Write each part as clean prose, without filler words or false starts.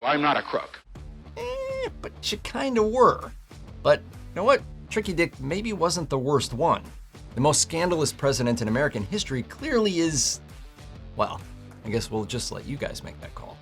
I'm not a crook. But you kinda were. But you know what? Tricky Dick maybe wasn't the worst one. The most scandalous president in American history clearly is, well, I guess we'll just let you guys make that call.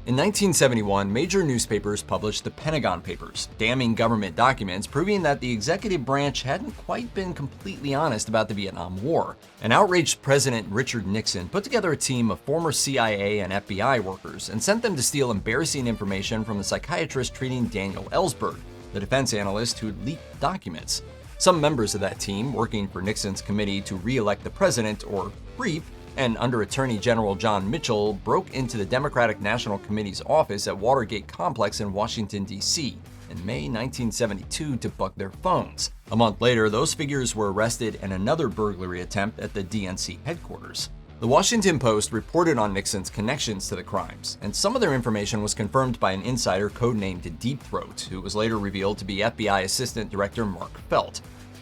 In 1971, major newspapers published the Pentagon Papers, damning government documents proving that the executive branch hadn't quite been completely honest about the Vietnam War. An outraged President Richard Nixon put together a team of former CIA and FBI workers and sent them to steal embarrassing information from the psychiatrist treating Daniel Ellsberg, the defense analyst who'd leaked documents. Some members of that team, working for Nixon's committee to re-elect the president, or CREEP, and under Attorney General John Mitchell, broke into the Democratic National Committee's office at Watergate complex in Washington, D.C. in May 1972 to bug their phones. A month later, those figures were arrested in another burglary attempt at the DNC headquarters. The Washington Post reported on Nixon's connections to the crimes, and some of their information was confirmed by an insider codenamed Deep Throat, who was later revealed to be FBI Assistant Director Mark Felt.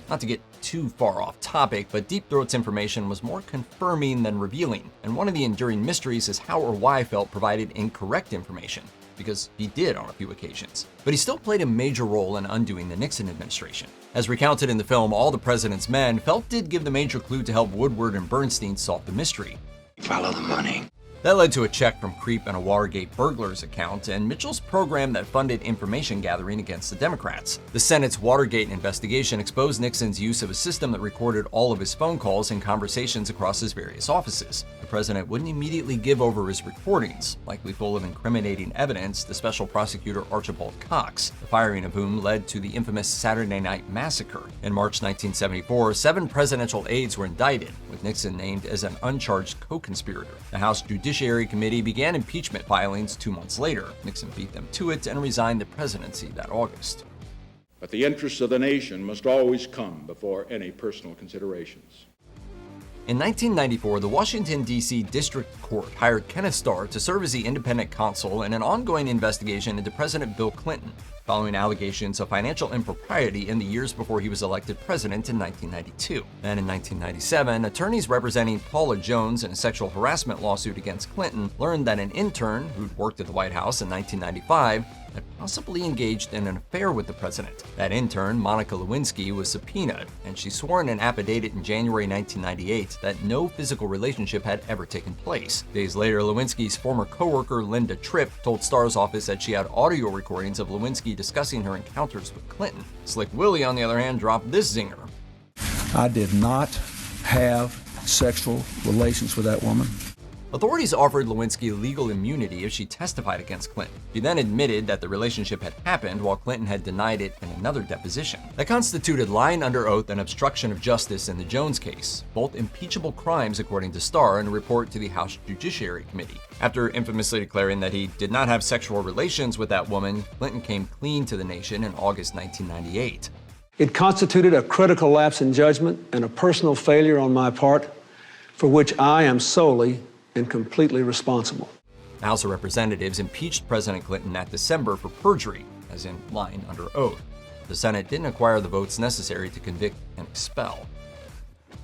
Not to get too far off topic, but Deep Throat's information was more confirming than revealing, and one of the enduring mysteries is how or why Felt provided incorrect information, because he did on a few occasions. But he still played a major role in undoing the Nixon administration. As recounted in the film All the President's Men, Felt did give the major clue to help Woodward and Bernstein solve the mystery. Follow the money. That led to a check from CREEP and a Watergate burglar's account, and Mitchell's program that funded information gathering against the Democrats. The Senate's Watergate investigation exposed Nixon's use of a system that recorded all of his phone calls and conversations across his various offices. The president wouldn't immediately give over his recordings, likely full of incriminating evidence, to Special Prosecutor Archibald Cox, the firing of whom led to the infamous Saturday Night Massacre. In March 1974, 7 presidential aides were indicted, with Nixon named as an uncharged co-conspirator. The House Judiciary Committee began impeachment filings 2 months later. Nixon beat them to it and resigned the presidency that August. But the interests of the nation must always come before any personal considerations. In 1994, the Washington, D.C. District Court hired Kenneth Starr to serve as the independent counsel in an ongoing investigation into President Bill Clinton, following allegations of financial impropriety in the years before he was elected president in 1992. Then in 1997, attorneys representing Paula Jones in a sexual harassment lawsuit against Clinton learned that an intern who'd worked at the White House in 1995 had possibly engaged in an affair with the president. That intern, Monica Lewinsky, was subpoenaed, and she swore in an affidavit in January 1998 that no physical relationship had ever taken place. Days later, Lewinsky's former coworker, Linda Tripp, told Starr's office that she had audio recordings of Lewinsky discussing her encounters with Clinton. Slick Willie, on the other hand, dropped this zinger. I did not have sexual relations with that woman. Authorities offered Lewinsky legal immunity if she testified against Clinton. She then admitted that the relationship had happened while Clinton had denied it in another deposition. That constituted lying under oath and obstruction of justice in the Jones case, both impeachable crimes according to Starr in a report to the House Judiciary Committee. After infamously declaring that he did not have sexual relations with that woman, Clinton came clean to the nation in August 1998. It constituted a critical lapse in judgment and a personal failure on my part, for which I am solely and completely responsible. The House of Representatives impeached President Clinton that December for perjury, as in lying under oath. The Senate didn't acquire the votes necessary to convict and expel.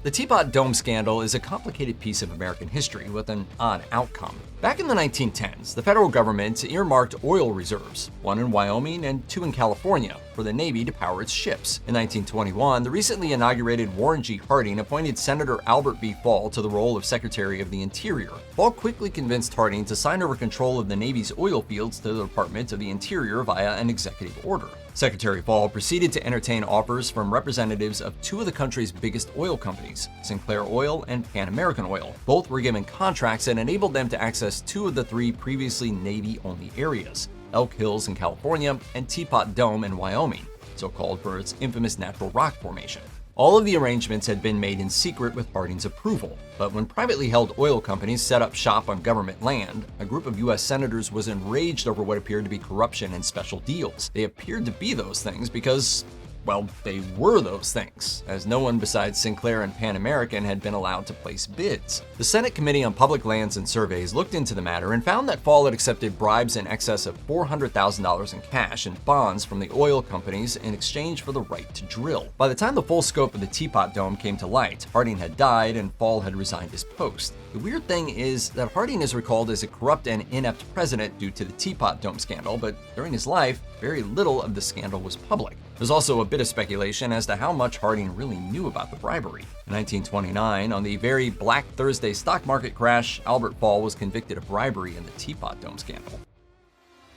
The Teapot Dome scandal is a complicated piece of American history with an odd outcome. Back in the 1910s, the federal government earmarked oil reserves, 1 in Wyoming and 2 in California, for the Navy to power its ships. In 1921, the recently inaugurated Warren G. Harding appointed Senator Albert B. Fall to the role of Secretary of the Interior. Fall quickly convinced Harding to sign over control of the Navy's oil fields to the Department of the Interior via an executive order. Secretary Fall proceeded to entertain offers from representatives of 2 of the country's biggest oil companies, Sinclair Oil and Pan American Oil. Both were given contracts that enabled them to access 2 of the 3 previously Navy-only areas, Elk Hills in California and Teapot Dome in Wyoming, so called for its infamous natural rock formation. All of the arrangements had been made in secret with Harding's approval, but when privately held oil companies set up shop on government land, a group of U.S. senators was enraged over what appeared to be corruption and special deals. They appeared to be those things because well, they were those things, as no one besides Sinclair and Pan American had been allowed to place bids. The Senate Committee on Public Lands and Surveys looked into the matter and found that Fall had accepted bribes in excess of $400,000 in cash and bonds from the oil companies in exchange for the right to drill. By the time the full scope of the Teapot Dome came to light, Harding had died and Fall had resigned his post. The weird thing is that Harding is recalled as a corrupt and inept president due to the Teapot Dome scandal, but during his life, very little of the scandal was public. There's also a bit of speculation as to how much Harding really knew about the bribery. In 1929, on the very Black Thursday stock market crash, Albert Fall was convicted of bribery in the Teapot Dome scandal.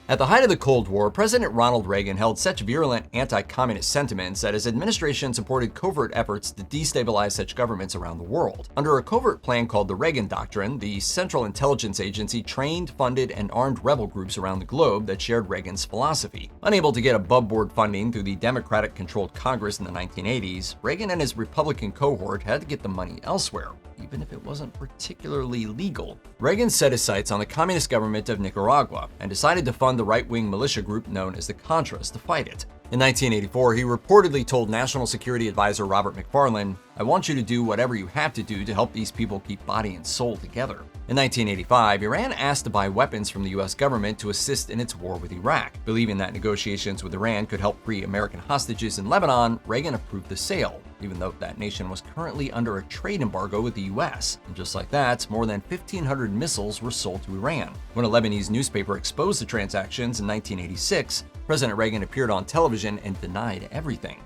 At the height of the Cold War, President Ronald Reagan held such virulent anti-communist sentiments that his administration supported covert efforts to destabilize such governments around the world. Under a covert plan called the Reagan Doctrine, the Central Intelligence Agency trained, funded, and armed rebel groups around the globe that shared Reagan's philosophy. Unable to get above-board funding through the Democratic-controlled Congress in the 1980s, Reagan and his Republican cohort had to get the money elsewhere, even if it wasn't particularly legal. Reagan set his sights on the communist government of Nicaragua and decided to fund the right-wing militia group known as the Contras to fight it. In 1984, he reportedly told National Security Advisor Robert McFarlane, "I want you to do whatever you have to do to help these people keep body and soul together." In 1985, Iran asked to buy weapons from the U.S. government to assist in its war with Iraq. Believing that negotiations with Iran could help free American hostages in Lebanon, Reagan approved the sale, even though that nation was currently under a trade embargo with the U.S. And just like that, more than 1,500 missiles were sold to Iran. When a Lebanese newspaper exposed the transactions in 1986, President Reagan appeared on television and denied everything.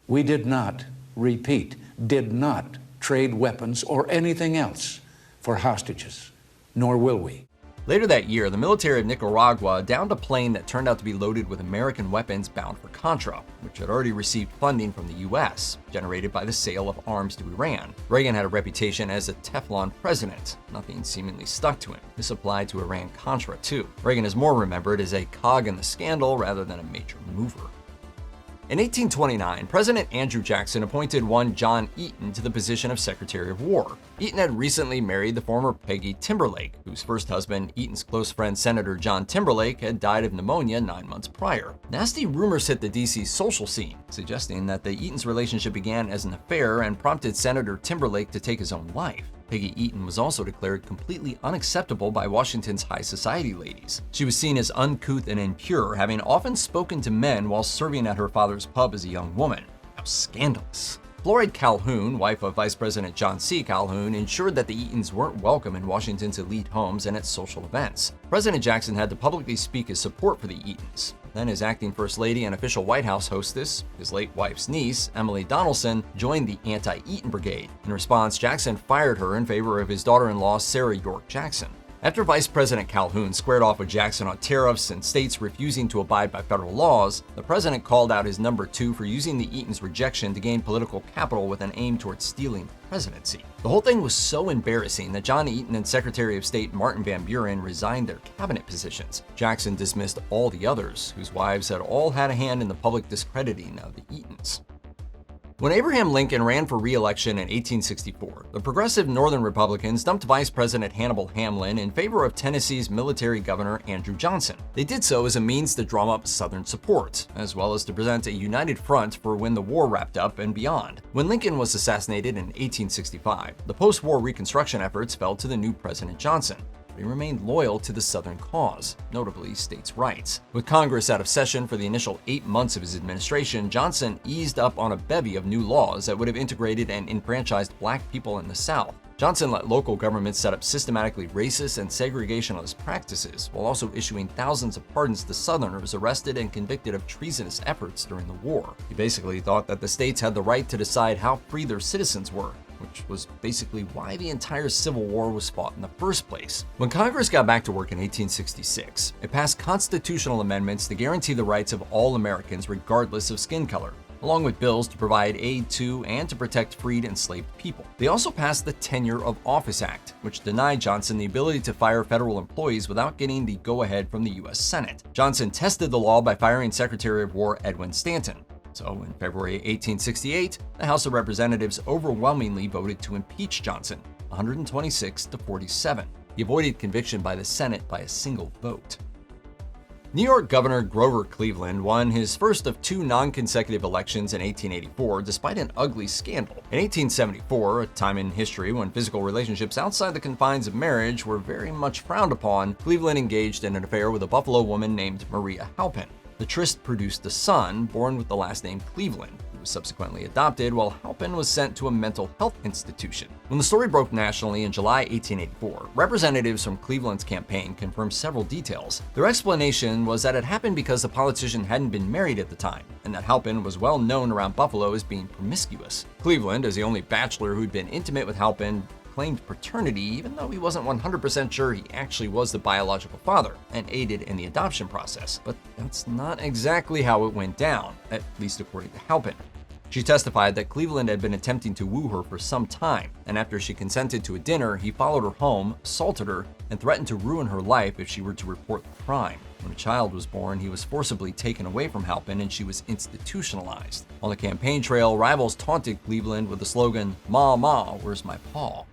We did not, repeat, did not trade weapons or anything else for hostages, nor will we. Later that year, the military of Nicaragua downed a plane that turned out to be loaded with American weapons bound for Contra, which had already received funding from the U.S., generated by the sale of arms to Iran. Reagan had a reputation as a Teflon president. Nothing seemingly stuck to him. This applied to Iran-Contra, too. Reagan is more remembered as a cog in the scandal rather than a major mover. In 1829, President Andrew Jackson appointed one John Eaton to the position of Secretary of War. Eaton had recently married the former Peggy Timberlake, whose first husband, Eaton's close friend Senator John Timberlake, had died of pneumonia 9 months prior. Nasty rumors hit the D.C. social scene, suggesting that the Eatons' relationship began as an affair and prompted Senator Timberlake to take his own life. Peggy Eaton was also declared completely unacceptable by Washington's high society ladies. She was seen as uncouth and impure, having often spoken to men while serving at her father's pub as a young woman. How scandalous. Floyd Calhoun, wife of Vice President John C. Calhoun, ensured that the Eatons weren't welcome in Washington's elite homes and at social events. President Jackson had to publicly speak his support for the Eatons. Then his acting First Lady and official White House hostess, his late wife's niece, Emily Donaldson, joined the anti-Eaton brigade. In response, Jackson fired her in favor of his daughter-in-law, Sarah York Jackson. After Vice President Calhoun squared off with Jackson on tariffs and states refusing to abide by federal laws, the president called out his number two for using the Eatons' rejection to gain political capital with an aim towards stealing the presidency. The whole thing was so embarrassing that John Eaton and Secretary of State Martin Van Buren resigned their cabinet positions. Jackson dismissed all the others, whose wives had all had a hand in the public discrediting of the Eatons. When Abraham Lincoln ran for re-election in 1864, the progressive Northern Republicans dumped Vice President Hannibal Hamlin in favor of Tennessee's military governor Andrew Johnson. They did so as a means to drum up Southern support, as well as to present a united front for when the war wrapped up and beyond. When Lincoln was assassinated in 1865, the post-war Reconstruction efforts fell to the new President Johnson. He remained loyal to the Southern cause, notably states' rights. With Congress out of session for the initial 8 months of his administration, Johnson eased up on a bevy of new laws that would have integrated and enfranchised black people in the South. Johnson let local governments set up systematically racist and segregationist practices, while also issuing thousands of pardons to Southerners arrested and convicted of treasonous efforts during the war. He basically thought that the states had the right to decide how free their citizens were, which was basically why the entire Civil War was fought in the first place. When Congress got back to work in 1866, it passed constitutional amendments to guarantee the rights of all Americans regardless of skin color, along with bills to provide aid to and to protect freed and enslaved people. They also passed the Tenure of Office Act, which denied Johnson the ability to fire federal employees without getting the go-ahead from the U.S. Senate. Johnson tested the law by firing Secretary of War Edwin Stanton. So in February 1868, the House of Representatives overwhelmingly voted to impeach Johnson, 126 to 47. He avoided conviction by the Senate by a single vote. New York Governor Grover Cleveland won his first of two non-consecutive elections in 1884 despite an ugly scandal. In 1874, a time in history when physical relationships outside the confines of marriage were very much frowned upon, Cleveland engaged in an affair with a Buffalo woman named Maria Halpin. The tryst produced a son, born with the last name Cleveland, who was subsequently adopted, while Halpin was sent to a mental health institution. When the story broke nationally in July 1884, representatives from Cleveland's campaign confirmed several details. Their explanation was that it happened because the politician hadn't been married at the time, and that Halpin was well known around Buffalo as being promiscuous. Cleveland, as the only bachelor who'd been intimate with Halpin, claimed paternity even though he wasn't 100% sure he actually was the biological father, and aided in the adoption process. But that's not exactly how it went down, at least according to Halpin. She testified that Cleveland had been attempting to woo her for some time, and after she consented to a dinner, he followed her home, assaulted her, and threatened to ruin her life if she were to report the crime. When a child was born, he was forcibly taken away from Halpin and she was institutionalized. On the campaign trail, rivals taunted Cleveland with the slogan, "Ma, Ma, where's my paw?"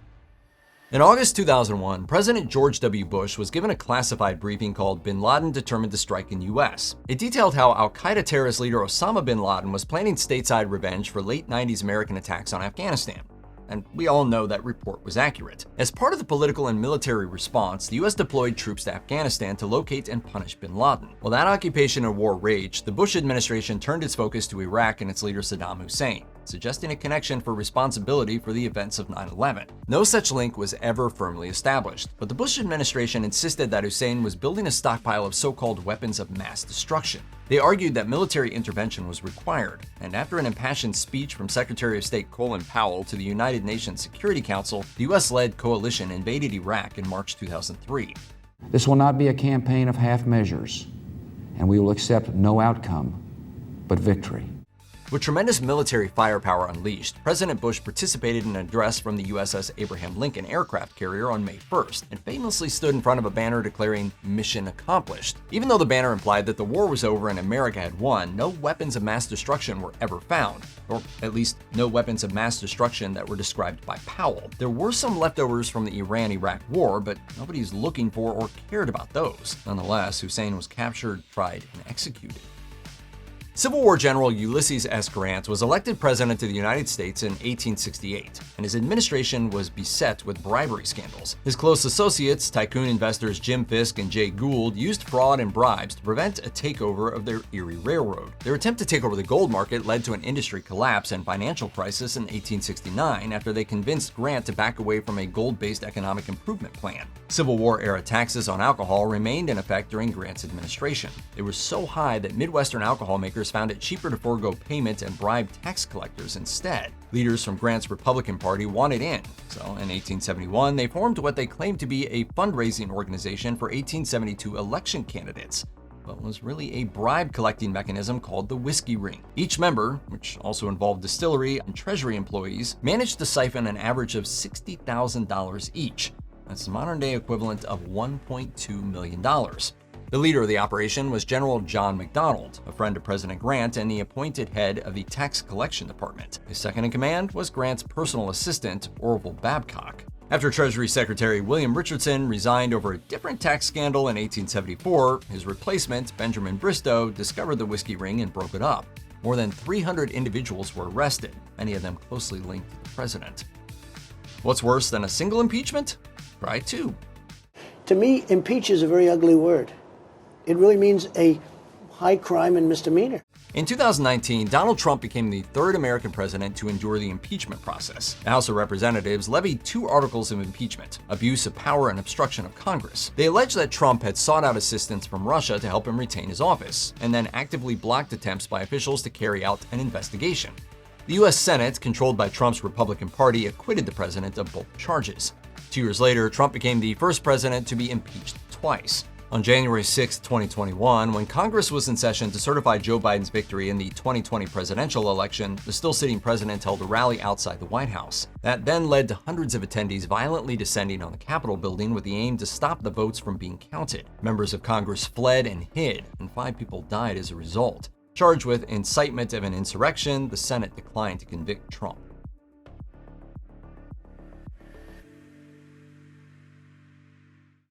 In August 2001, President George W. Bush was given a classified briefing called Bin Laden Determined to Strike in U.S. It detailed how al-Qaeda terrorist leader Osama bin Laden was planning stateside revenge for late 90s American attacks on Afghanistan. And we all know that report was accurate. As part of the political and military response, the U.S. deployed troops to Afghanistan to locate and punish bin Laden. While that occupation and war raged, the Bush administration turned its focus to Iraq and its leader Saddam Hussein, suggesting a connection for responsibility for the events of 9/11. No such link was ever firmly established, but the Bush administration insisted that Hussein was building a stockpile of so-called weapons of mass destruction. They argued that military intervention was required, and after an impassioned speech from Secretary of State Colin Powell to the United Nations Security Council, the U.S.-led coalition invaded Iraq in March 2003. This will not be a campaign of half measures, and we will accept no outcome but victory. With tremendous military firepower unleashed, President Bush participated in an address from the u.s.a. Abraham Lincoln aircraft carrier on May 1st, and famously stood in front of a banner declaring "Mission Accomplished." Even though the banner implied that the war was over and America had won, no weapons of mass destruction were ever found, or at least no weapons of mass destruction that were described by Powell. There were some leftovers from the Iran-Iraq war, but nobody's looking for or cared about those. Nonetheless, Hussein was captured, tried, and executed. Civil War General Ulysses S. Grant was elected President of the United States in 1868, and his administration was beset with bribery scandals. His close associates, tycoon investors Jim Fisk and Jay Gould, used fraud and bribes to prevent a takeover of their Erie Railroad. Their attempt to take over the gold market led to an industry collapse and financial crisis in 1869 after they convinced Grant to back away from a gold-based economic improvement plan. Civil War-era taxes on alcohol remained in effect during Grant's administration. They were so high that Midwestern alcohol makers found it cheaper to forego payment and bribe tax collectors instead. Leaders from Grant's Republican Party wanted in, so in 1871 they formed what they claimed to be a fundraising organization for 1872 election candidates, but was really a bribe-collecting mechanism called the Whiskey Ring. Each member, which also involved distillery and treasury employees, managed to siphon an average of $60,000 each. That's the modern-day equivalent of $1.2 million. The leader of the operation was General John McDonald, a friend of President Grant and the appointed head of the Tax Collection Department. His second in command was Grant's personal assistant, Orville Babcock. After Treasury Secretary William Richardson resigned over a different tax scandal in 1874, his replacement, Benjamin Bristow, discovered the Whiskey Ring and broke it up. More than 300 individuals were arrested, many of them closely linked to the president. What's worse than a single impeachment? Try two. To me, impeach is a very ugly word. It really means a high crime and misdemeanor. In 2019, Donald Trump became the third American president to endure the impeachment process. The House of Representatives levied 2 articles of impeachment: abuse of power and obstruction of Congress. They alleged that Trump had sought out assistance from Russia to help him retain his office, and then actively blocked attempts by officials to carry out an investigation. The U.S. Senate, controlled by Trump's Republican Party, acquitted the president of both charges. 2 years later, Trump became the first president to be impeached twice. On January 6, 2021, when Congress was in session to certify Joe Biden's victory in the 2020 presidential election, the still-sitting president held a rally outside the White House. That then led to hundreds of attendees violently descending on the Capitol building with the aim to stop the votes from being counted. Members of Congress fled and hid, and 5 people died as a result. Charged with incitement of an insurrection, the Senate declined to convict Trump.